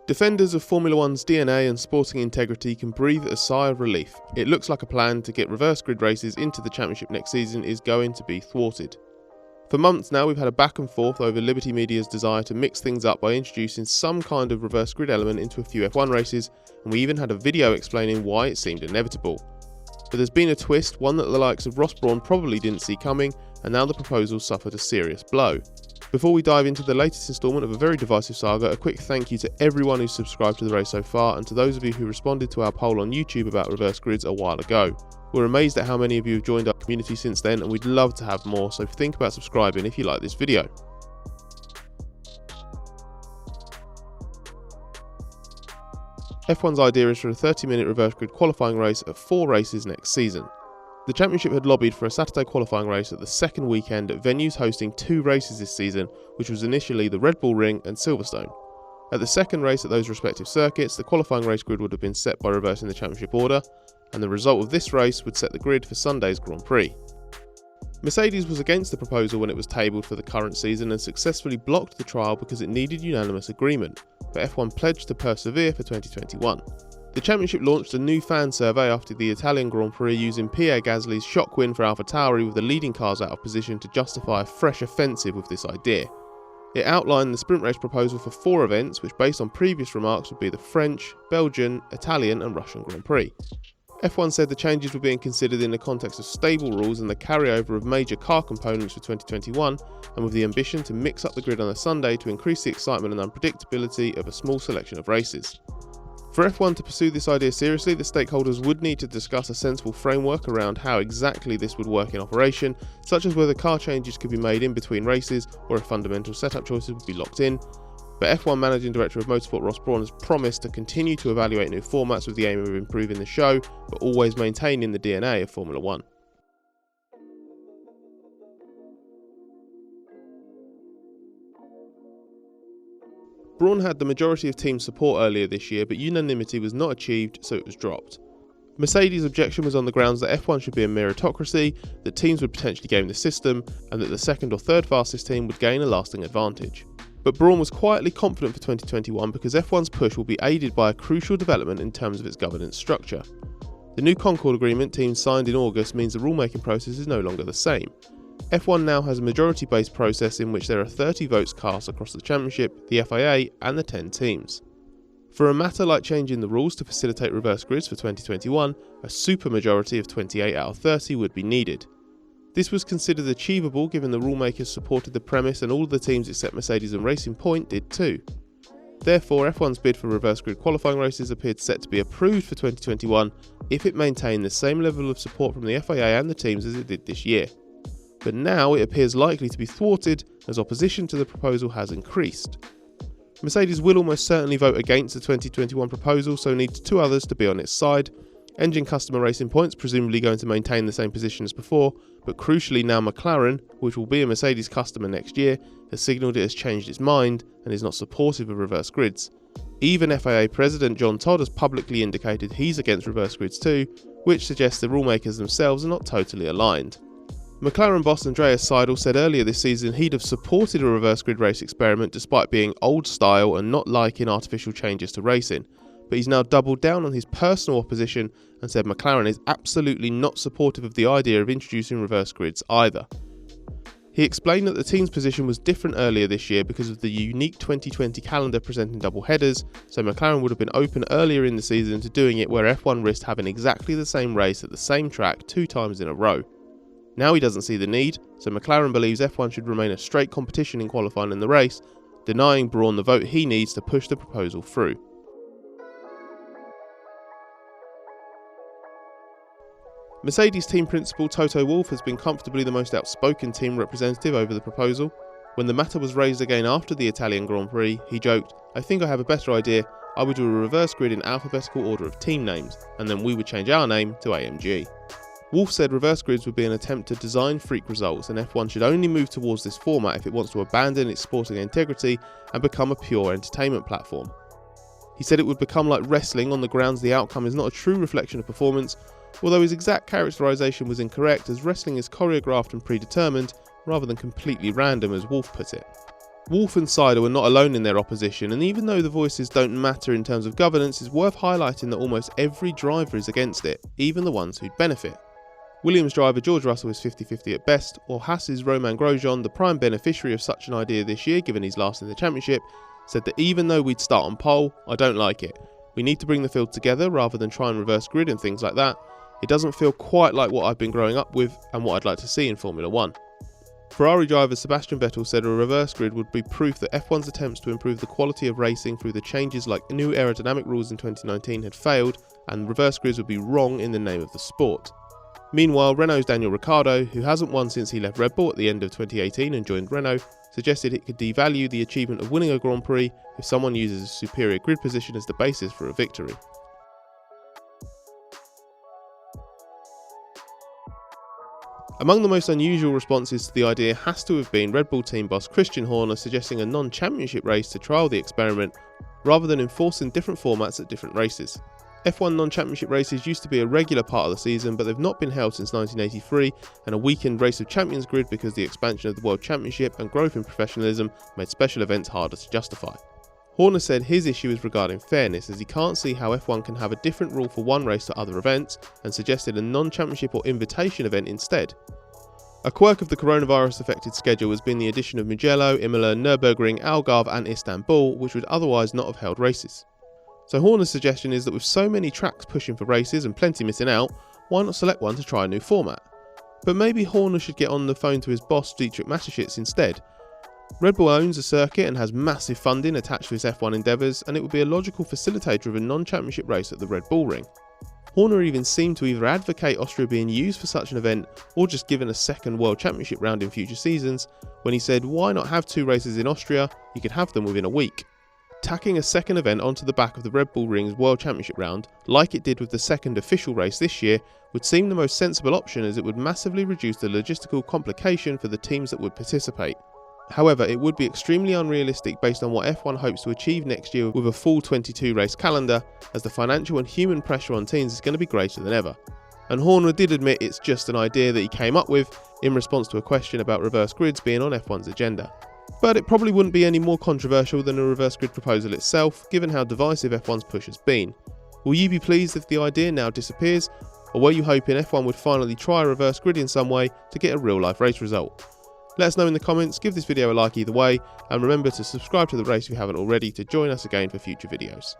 Defenders of Formula 1's DNA and sporting integrity can breathe a sigh of relief. It looks like a plan to get reverse grid races into the championship next season is going to be thwarted. For months now, we've had a back and forth over Liberty Media's desire to mix things up by introducing some kind of reverse grid element into a few F1 races, and we even had a video explaining why it seemed inevitable. But there's been a twist, one that the likes of Ross Brawn probably didn't see coming, and now the proposal suffered a serious blow. Before we dive into the latest instalment of a very divisive saga, a quick thank you to everyone who's subscribed to the race so far, and to those of you who responded to our poll on YouTube about reverse grids a while ago. We're amazed at how many of you have joined our community since then, and we'd love to have more, so think about subscribing if you like this video. F1's idea is for a 30-minute reverse grid qualifying race at 4 races next season. The championship had lobbied for a Saturday qualifying race at the second weekend at venues hosting 2 races this season, which was initially the Red Bull Ring and Silverstone. At the second race at those respective circuits, the qualifying race grid would have been set by reversing the championship order, and the result of this race would set the grid for Sunday's Grand Prix. Mercedes was against the proposal when it was tabled for the current season and successfully blocked the trial because it needed unanimous agreement, but F1 pledged to persevere for 2021. The championship launched a new fan survey after the Italian Grand Prix using Pierre Gasly's shock win for AlphaTauri with the leading cars out of position to justify a fresh offensive with this idea. It outlined the sprint race proposal for 4 events, which based on previous remarks would be the French, Belgian, Italian and Russian Grand Prix. F1 said the changes were being considered in the context of stable rules and the carryover of major car components for 2021, and with the ambition to mix up the grid on a Sunday to increase the excitement and unpredictability of a small selection of races. For F1 to pursue this idea seriously, the stakeholders would need to discuss a sensible framework around how exactly this would work in operation, such as whether car changes could be made in between races or if fundamental setup choices would be locked in. But F1 Managing Director of Motorsport Ross Brawn has promised to continue to evaluate new formats with the aim of improving the show, but always maintaining the DNA of Formula 1. Brawn had the majority of team support earlier this year, but unanimity was not achieved, so it was dropped. Mercedes' objection was on the grounds that F1 should be a meritocracy, that teams would potentially game the system, and that the second or third fastest team would gain a lasting advantage. But Brawn was quietly confident for 2021 because F1's push will be aided by a crucial development in terms of its governance structure. The new Concord agreement teams signed in August means the rulemaking process is no longer the same. F1 now has a majority-based process in which there are 30 votes cast across the championship, the FIA and the 10 teams. For a matter like changing the rules to facilitate reverse grids for 2021, a supermajority of 28 out of 30 would be needed. This was considered achievable given the rulemakers supported the premise and all the teams except Mercedes and Racing Point did too. Therefore, F1's bid for reverse grid qualifying races appeared set to be approved for 2021 if it maintained the same level of support from the FIA and the teams as it did this year. But now it appears likely to be thwarted as opposition to the proposal has increased. Mercedes will almost certainly vote against the 2021 proposal, so needs 2 others to be on its side. Engine customer Racing Point's presumably going to maintain the same position as before, but crucially now McLaren, which will be a Mercedes customer next year, has signalled it has changed its mind and is not supportive of reverse grids. Even FIA President John Todd has publicly indicated he's against reverse grids too, which suggests the rulemakers themselves are not totally aligned. McLaren boss Andreas Seidel said earlier this season he'd have supported a reverse grid race experiment despite being old style and not liking artificial changes to racing, but he's now doubled down on his personal opposition and said McLaren is absolutely not supportive of the idea of introducing reverse grids either. He explained that the team's position was different earlier this year because of the unique 2020 calendar presenting double headers, so McLaren would have been open earlier in the season to doing it where F1 risked having exactly the same race at the same track 2 times in a row. Now he doesn't see the need, so McLaren believes F1 should remain a straight competition in qualifying in the race, denying Brawn the vote he needs to push the proposal through. Mercedes team principal Toto Wolff has been comfortably the most outspoken team representative over the proposal. When the matter was raised again after the Italian Grand Prix, he joked, "I think I have a better idea, I would do a reverse grid in alphabetical order of team names, and then we would change our name to AMG." Wolff said reverse grids would be an attempt to design freak results, and F1 should only move towards this format if it wants to abandon its sporting integrity and become a pure entertainment platform. He said it would become like wrestling on the grounds the outcome is not a true reflection of performance, although his exact characterisation was incorrect as wrestling is choreographed and predetermined rather than completely random as Wolff put it. Wolf and Sider were not alone in their opposition, and even though the voices don't matter in terms of governance, it's worth highlighting that almost every driver is against it, even the ones who'd benefit. Williams driver George Russell is 50-50 at best, while Haas's Romain Grosjean, the prime beneficiary of such an idea this year given he's last in the championship, said that even though we'd start on pole, I don't like it. We need to bring the field together rather than try and reverse grid and things like that. It doesn't feel quite like what I've been growing up with and what I'd like to see in Formula 1. Ferrari driver Sebastian Vettel said a reverse grid would be proof that F1's attempts to improve the quality of racing through the changes like new aerodynamic rules in 2019 had failed, and reverse grids would be wrong in the name of the sport. Meanwhile, Renault's Daniel Ricciardo, who hasn't won since he left Red Bull at the end of 2018 and joined Renault, suggested it could devalue the achievement of winning a Grand Prix if someone uses a superior grid position as the basis for a victory. Among the most unusual responses to the idea has to have been Red Bull team boss Christian Horner suggesting a non-championship race to trial the experiment rather than enforcing different formats at different races. F1 non-championship races used to be a regular part of the season, but they've not been held since 1983, and a weakened Race of Champions grid because the expansion of the World Championship and growth in professionalism made special events harder to justify. Horner said his issue is regarding fairness, as he can't see how F1 can have a different rule for one race to other events, and suggested a non-championship or invitation event instead. A quirk of the coronavirus-affected schedule has been the addition of Mugello, Imola, Nürburgring, Algarve and Istanbul, which would otherwise not have held races. So Horner's suggestion is that with so many tracks pushing for races and plenty missing out, why not select one to try a new format? But maybe Horner should get on the phone to his boss Dietrich Mateschitz instead. Red Bull owns a circuit and has massive funding attached to its F1 endeavours, and it would be a logical facilitator of a non-championship race at the Red Bull Ring. Horner even seemed to either advocate Austria being used for such an event or just given a second World Championship round in future seasons, when he said why not have 2 races in Austria, you could have them within a week. Tacking a second event onto the back of the Red Bull Ring's World Championship round, like it did with the second official race this year, would seem the most sensible option, as it would massively reduce the logistical complication for the teams that would participate. However, it would be extremely unrealistic based on what F1 hopes to achieve next year with a full 22 race calendar, as the financial and human pressure on teams is going to be greater than ever. And Horner did admit it's just an idea that he came up with in response to a question about reverse grids being on F1's agenda. But it probably wouldn't be any more controversial than a reverse grid proposal itself, given how divisive F1's push has been. Will you be pleased if the idea now disappears, or were you hoping F1 would finally try a reverse grid in some way to get a real life race result? Let us know in the comments, give this video a like either way, and remember to subscribe to The Race if you haven't already to join us again for future videos.